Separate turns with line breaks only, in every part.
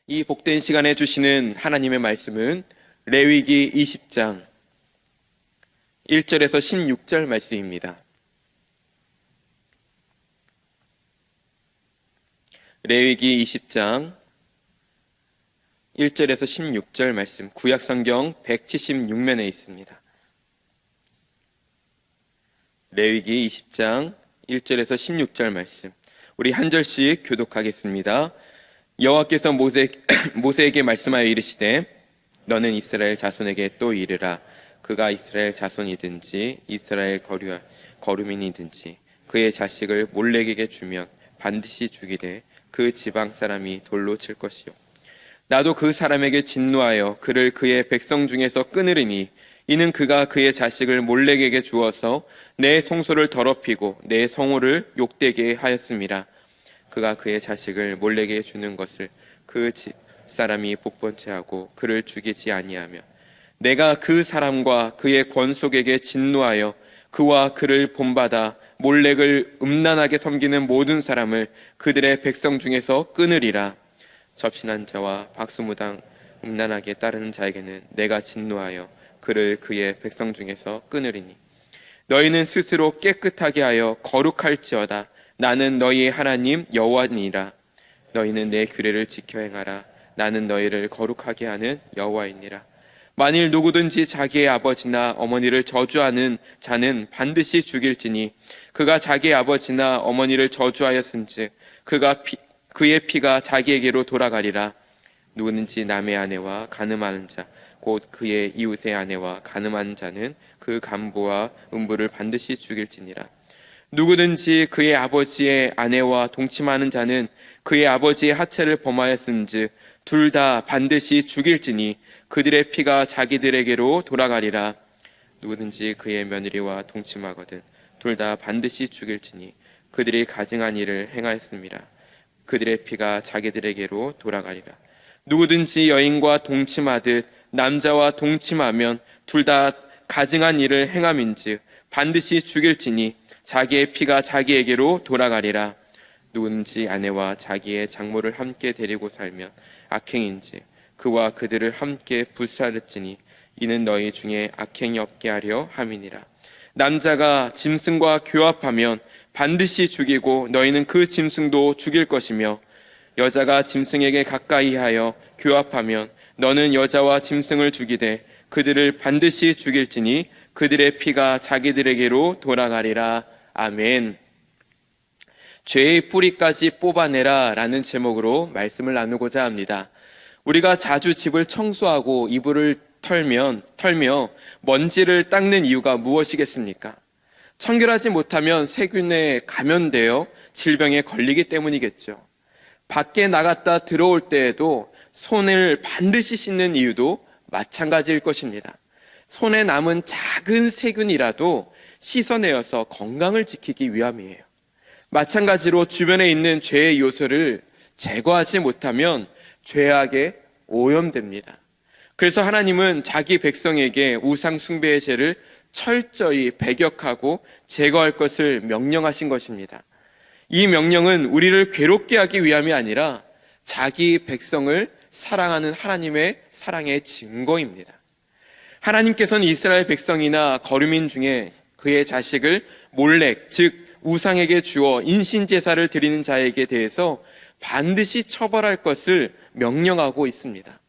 이 복된 시간에 주시는 하나님의 말씀은 레위기 20장 1절에서 16절 말씀입니다. 레위기 20장 1절에서 16절 말씀, 구약성경 176면에 있습니다. 레위기 20장 1절에서 16절 말씀, 우리 한 절씩 교독하겠습니다. 여호와께서 모세에게 말씀하여 이르시되 너는 이스라엘 자손에게 또 이르라. 그가 이스라엘 자손이든지 이스라엘 거류민이든지 그의 자식을 몰렉에게 주면 반드시 죽이되 그 지방 사람이 돌로 칠 것이요 나도 그 사람에게 진노하여 그를 그의 백성 중에서 끊으리니 이는 그가 그의 자식을 몰렉에게 주어서 내 성소를 더럽히고 내 성호를 욕되게 하였음이라. 그가 그의 자식을 몰렉에게 주는 것을 그 사람이 복번째 하고 그를 죽이지 아니하며 내가 그 사람과 그의 권속에게 진노하여 그와 그를 본받아 몰렉을 음란하게 섬기는 모든 사람을 그들의 백성 중에서 끊으리라. 접신한 자와 박수무당 음란하게 따르는 자에게는 내가 진노하여 그를 그의 백성 중에서 끊으리니 너희는 스스로 깨끗하게 하여 거룩할지어다. 나는 너희의 하나님 여호와니라. 너희는 내 규례를 지켜 행하라. 나는 너희를 거룩하게 하는 여호와이니라. 만일 누구든지 자기의 아버지나 어머니를 저주하는 자는 반드시 죽일지니 그가 자기의 아버지나 어머니를 저주하였은즉 그의 피가 자기에게로 돌아가리라. 누구든지 남의 아내와 간음하는 자 곧 그의 이웃의 아내와 간음하는 자는 그 간부와 음부를 반드시 죽일지니라. 누구든지 그의 아버지의 아내와 동침하는 자는 그의 아버지의 하체를 범하였은즉 둘 다 반드시 죽일지니 그들의 피가 자기들에게로 돌아가리라. 누구든지 그의 며느리와 동침하거든 둘 다 반드시 죽일지니 그들이 가증한 일을 행하였음이라. 그들의 피가 자기들에게로 돌아가리라. 누구든지 여인과 동침하듯 남자와 동침하면 둘 다 가증한 일을 행함인즉 반드시 죽일지니 자기의 피가 자기에게로 돌아가리라. 누구든지 아내와 자기의 장모를 함께 데리고 살면 악행인지 그와 그들을 함께 불살을지니 이는 너희 중에 악행이 없게 하려 함이니라. 남자가 짐승과 교합하면 반드시 죽이고 너희는 그 짐승도 죽일 것이며 여자가 짐승에게 가까이 하여 교합하면 너는 여자와 짐승을 죽이되 그들을 반드시 죽일지니 그들의 피가 자기들에게로 돌아가리라. 아멘. 죄의 뿌리까지 뽑아내라 라는 제목으로 말씀을 나누고자 합니다. 우리가 자주 집을 청소하고 이불을 털며 먼지를 닦는 이유가 무엇이겠습니까? 청결하지 못하면 세균에 감염되어 질병에 걸리기 때문이겠죠. 밖에 나갔다 들어올 때에도 손을 반드시 씻는 이유도 마찬가지일 것입니다. 손에 남은 작은 세균이라도 씻어내어서 건강을 지키기 위함이에요. 마찬가지로 주변에 있는 죄의 요소를 제거하지 못하면 죄악에 오염됩니다. 그래서 하나님은 자기 백성에게 우상 숭배의 죄를 철저히 배격하고 제거할 것을 명령하신 것입니다. 이 명령은 우리를 괴롭게 하기 위함이 아니라 자기 백성을 사랑하는 하나님의 사랑의 증거입니다. 하나님께서는 이스라엘 백성이나 거류민 중에 그의 자식을 몰렉, 즉 우상에게 주어 인신제사를 드리는 자에게 대해서 반드시 처벌할 것을 명령하고 있습니다.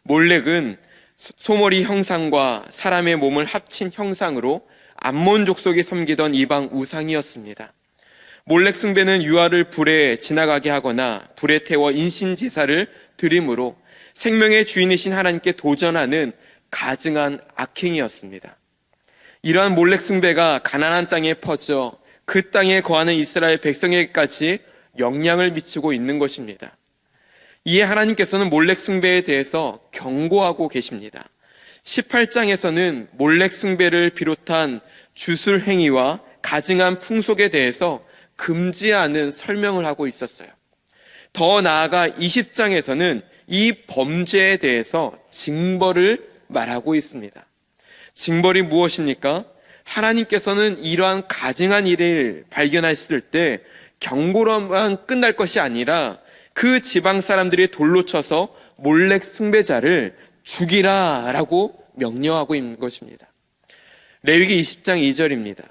몰렉은 소머리 형상과 사람의 몸을 합친 형상으로 암몬 족속이 섬기던 이방 우상이었습니다. 몰렉 숭배는 유아를 불에 지나가게 하거나 불에 태워 인신제사를 드림으로 생명의 주인이신 하나님께 도전하는 가증한 악행이었습니다. 이러한 몰렉 숭배가 가나안 땅에 퍼져 그 땅에 거하는 이스라엘 백성에게까지 영향을 미치고 있는 것입니다. 이에 하나님께서는 몰렉 숭배에 대해서 경고하고 계십니다. 18장에서는 몰렉 숭배를 비롯한 주술 행위와 가증한 풍속에 대해서 금지하는 설명을 하고 있었어요. 더 나아가 20장에서는 이 범죄에 대해서 징벌을 말하고 있습니다. 징벌이 무엇입니까? 하나님께서는 이러한 가증한 일을 발견했을 때 경고로만 끝날 것이 아니라 그 지방 사람들이 돌로 쳐서 몰렉 숭배자를 죽이라라고 명령하고 있는 것입니다. 레위기 20장 2절입니다.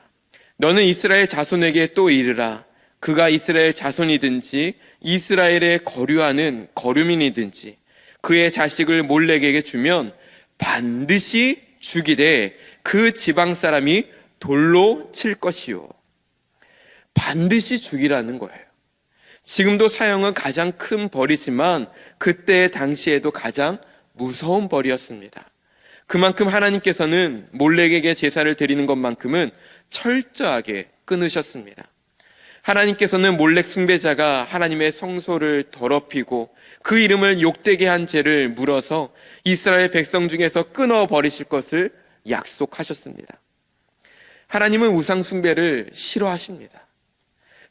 너는 이스라엘 자손에게 또 이르라. 그가 이스라엘 자손이든지 이스라엘에 거류하는 거류민이든지 그의 자식을 몰렉에게 주면 반드시 죽이되 그 지방 사람이 돌로 칠 것이요. 반드시 죽이라는 거예요. 지금도 사형은 가장 큰 벌이지만 그때 당시에도 가장 무서운 벌이었습니다. 그만큼 하나님께서는 몰렉에게 제사를 드리는 것만큼은 철저하게 끊으셨습니다. 하나님께서는 몰렉 숭배자가 하나님의 성소를 더럽히고 그 이름을 욕되게 한 죄를 물어서 이스라엘 백성 중에서 끊어버리실 것을 약속하셨습니다. 하나님은 우상 숭배를 싫어하십니다.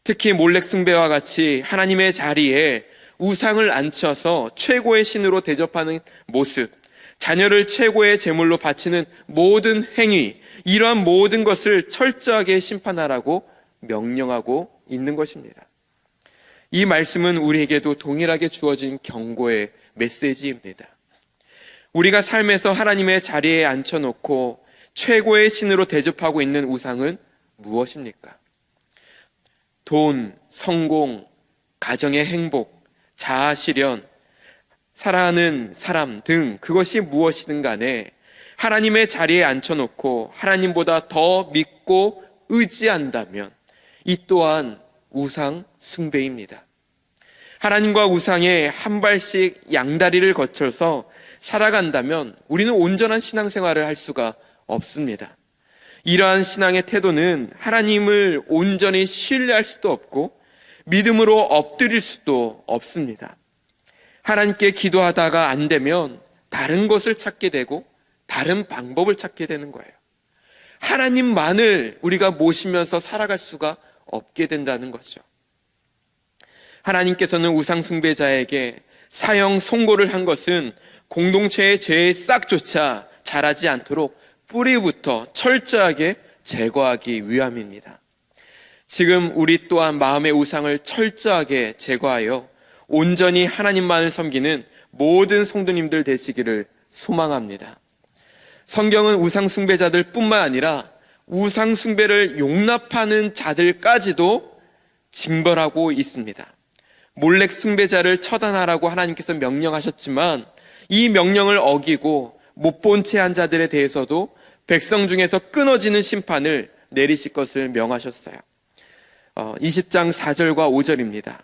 특히 몰렉 숭배와 같이 하나님의 자리에 우상을 앉혀서 최고의 신으로 대접하는 모습, 자녀를 최고의 제물로 바치는 모든 행위, 이러한 모든 것을 철저하게 심판하라고 명령하고 있는 것입니다. 이 말씀은 우리에게도 동일하게 주어진 경고의 메시지입니다. 우리가 삶에서 하나님의 자리에 앉혀놓고 최고의 신으로 대접하고 있는 우상은 무엇입니까? 돈, 성공, 가정의 행복, 자아 실현, 사랑하는 사람 등 그것이 무엇이든 간에 하나님의 자리에 앉혀놓고 하나님보다 더 믿고 의지한다면 이 또한 우상 숭배입니다. 하나님과 우상에 한 발씩 양다리를 거쳐서 살아간다면 우리는 온전한 신앙생활을 할 수가 없습니다. 이러한 신앙의 태도는 하나님을 온전히 신뢰할 수도 없고 믿음으로 엎드릴 수도 없습니다. 하나님께 기도하다가 안 되면 다른 것을 찾게 되고 다른 방법을 찾게 되는 거예요. 하나님만을 우리가 모시면서 살아갈 수가 없게 된다는 거죠. 하나님께서는 우상 숭배자에게 사형 선고를 한 것은 공동체의 죄의 싹조차 자라지 않도록 뿌리부터 철저하게 제거하기 위함입니다. 지금 우리 또한 마음의 우상을 철저하게 제거하여 온전히 하나님만을 섬기는 모든 성도님들 되시기를 소망합니다. 성경은 우상 숭배자들 뿐만 아니라 우상 숭배를 용납하는 자들까지도 징벌하고 있습니다. 몰렉 숭배자를 처단하라고 하나님께서 명령하셨지만 이 명령을 어기고 못 본 채 한 자들에 대해서도 백성 중에서 끊어지는 심판을 내리실 것을 명하셨어요. 20장 4절과 5절입니다.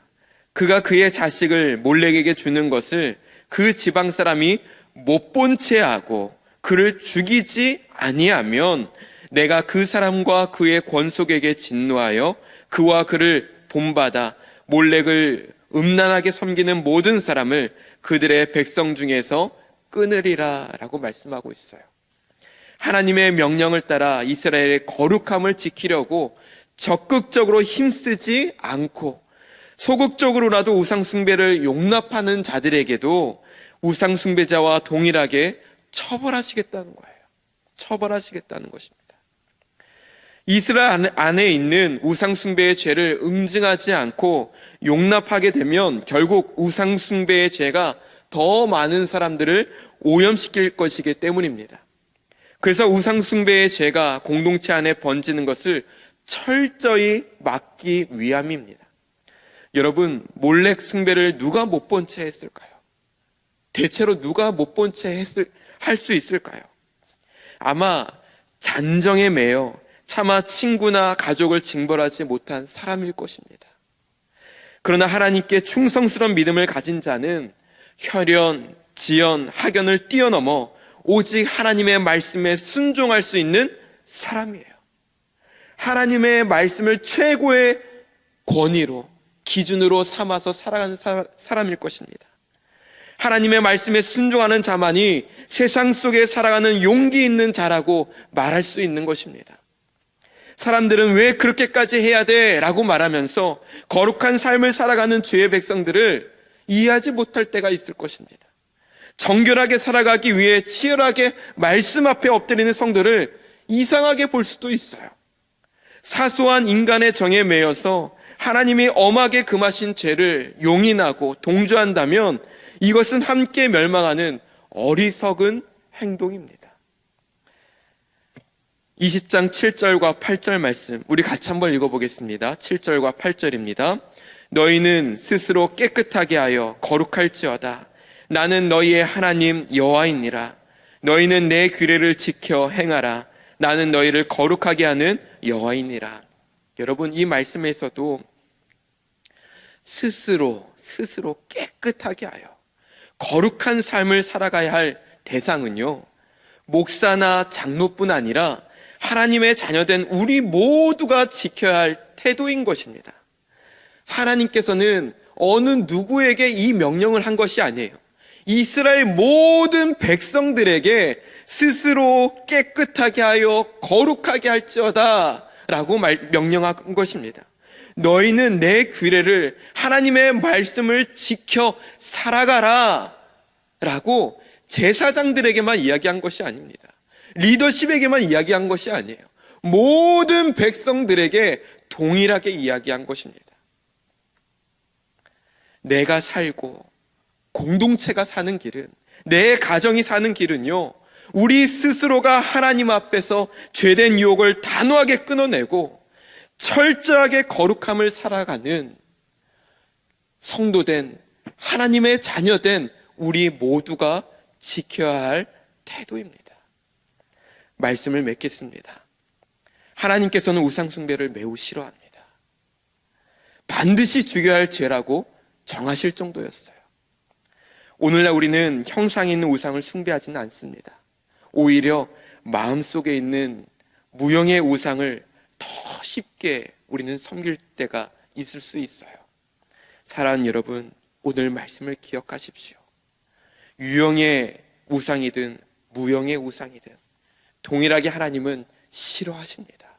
그가 그의 자식을 몰렉에게 주는 것을 그 지방 사람이 못 본 채 하고 그를 죽이지 아니하면 내가 그 사람과 그의 권속에게 진노하여 그와 그를 본받아 몰렉을 음란하게 섬기는 모든 사람을 그들의 백성 중에서 끊으리라 라고 말씀하고 있어요. 하나님의 명령을 따라 이스라엘의 거룩함을 지키려고 적극적으로 힘쓰지 않고 소극적으로라도 우상숭배를 용납하는 자들에게도 우상숭배자와 동일하게 처벌하시겠다는 거예요. 처벌하시겠다는 것입니다. 이스라엘 안에 있는 우상숭배의 죄를 응징하지 않고 용납하게 되면 결국 우상숭배의 죄가 더 많은 사람들을 오염시킬 것이기 때문입니다. 그래서 우상숭배의 죄가 공동체 안에 번지는 것을 철저히 막기 위함입니다. 여러분, 몰렉 숭배를 누가 못 본 채 했을까요? 대체로 누가 못 본 채 할 수 있을까요? 아마 잔정에 매여 차마 친구나 가족을 징벌하지 못한 사람일 것입니다. 그러나 하나님께 충성스러운 믿음을 가진 자는 혈연, 지연, 학연을 뛰어넘어 오직 하나님의 말씀에 순종할 수 있는 사람이에요. 하나님의 말씀을 최고의 권위로, 기준으로 삼아서 살아가는 사람일 것입니다. 하나님의 말씀에 순종하는 자만이 세상 속에 살아가는 용기 있는 자라고 말할 수 있는 것입니다. 사람들은 왜 그렇게까지 해야 돼? 라고 말하면서 거룩한 삶을 살아가는 주의 백성들을 이해하지 못할 때가 있을 것입니다. 정결하게 살아가기 위해 치열하게 말씀 앞에 엎드리는 성도를 이상하게 볼 수도 있어요. 사소한 인간의 정에 매여서 하나님이 엄하게 금하신 죄를 용인하고 동조한다면 이것은 함께 멸망하는 어리석은 행동입니다. 20장 7절과 8절 말씀 우리 같이 한번 읽어보겠습니다. 7절과 8절입니다. 너희는 스스로 깨끗하게 하여 거룩할지어다. 나는 너희의 하나님 여호와이니라. 너희는 내 규례를 지켜 행하라. 나는 너희를 거룩하게 하는 여호와이니라. 여러분, 이 말씀에서도 스스로 깨끗하게 하여 거룩한 삶을 살아가야 할 대상은요, 목사나 장로뿐 아니라 하나님의 자녀된 우리 모두가 지켜야 할 태도인 것입니다. 하나님께서는 어느 누구에게 이 명령을 한 것이 아니에요. 이스라엘 모든 백성들에게 스스로 깨끗하게 하여 거룩하게 할지어다 라고 명령한 것입니다. 너희는 내 규례를, 하나님의 말씀을 지켜 살아가라 라고 제사장들에게만 이야기한 것이 아닙니다. 리더십에게만 이야기한 것이 아니에요. 모든 백성들에게 동일하게 이야기한 것입니다. 내가 살고 공동체가 사는 길은, 내 가정이 사는 길은요, 우리 스스로가 하나님 앞에서 죄된 유혹을 단호하게 끊어내고 철저하게 거룩함을 살아가는 성도된, 하나님의 자녀된 우리 모두가 지켜야 할 태도입니다. 말씀을 맺겠습니다. 하나님께서는 우상숭배를 매우 싫어합니다. 반드시 죽여야 할 죄라고 정하실 정도였어요. 오늘날 우리는 형상에 있는 우상을 숭배하지는 않습니다. 오히려 마음속에 있는 무형의 우상을 더 쉽게 우리는 섬길 때가 있을 수 있어요. 사랑하는 여러분, 오늘 말씀을 기억하십시오. 유형의 우상이든 무형의 우상이든 동일하게 하나님은 싫어하십니다.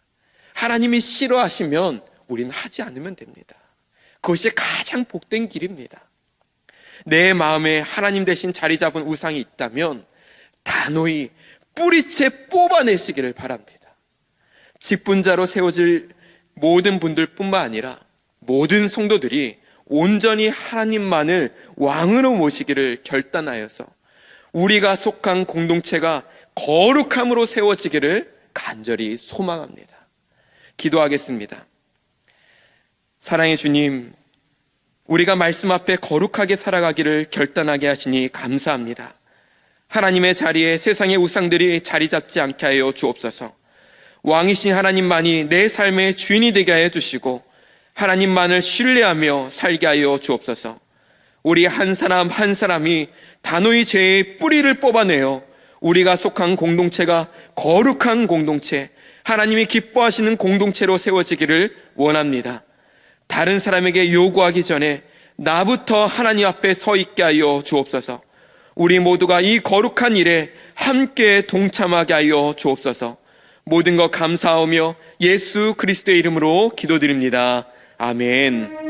하나님이 싫어하시면 우리는 하지 않으면 됩니다. 그것이 가장 복된 길입니다. 내 마음에 하나님 대신 자리 잡은 우상이 있다면 단호히 뿌리채 뽑아내시기를 바랍니다. 직분자로 세워질 모든 분들뿐만 아니라 모든 성도들이 온전히 하나님만을 왕으로 모시기를 결단하여서 우리가 속한 공동체가 거룩함으로 세워지기를 간절히 소망합니다. 기도하겠습니다. 사랑의 주님, 우리가 말씀 앞에 거룩하게 살아가기를 결단하게 하시니 감사합니다. 하나님의 자리에 세상의 우상들이 자리 잡지 않게 하여 주옵소서. 왕이신 하나님만이 내 삶의 주인이 되게 하여 주시고 하나님만을 신뢰하며 살게 하여 주옵소서. 우리 한 사람 한 사람이 단호히 죄의 뿌리를 뽑아내어 우리가 속한 공동체가 거룩한 공동체, 하나님이 기뻐하시는 공동체로 세워지기를 원합니다. 다른 사람에게 요구하기 전에 나부터 하나님 앞에 서 있게 하여 주옵소서. 우리 모두가 이 거룩한 일에 함께 동참하게 하여 주옵소서. 모든 것 감사하며 예수 그리스도의 이름으로 기도드립니다. 아멘.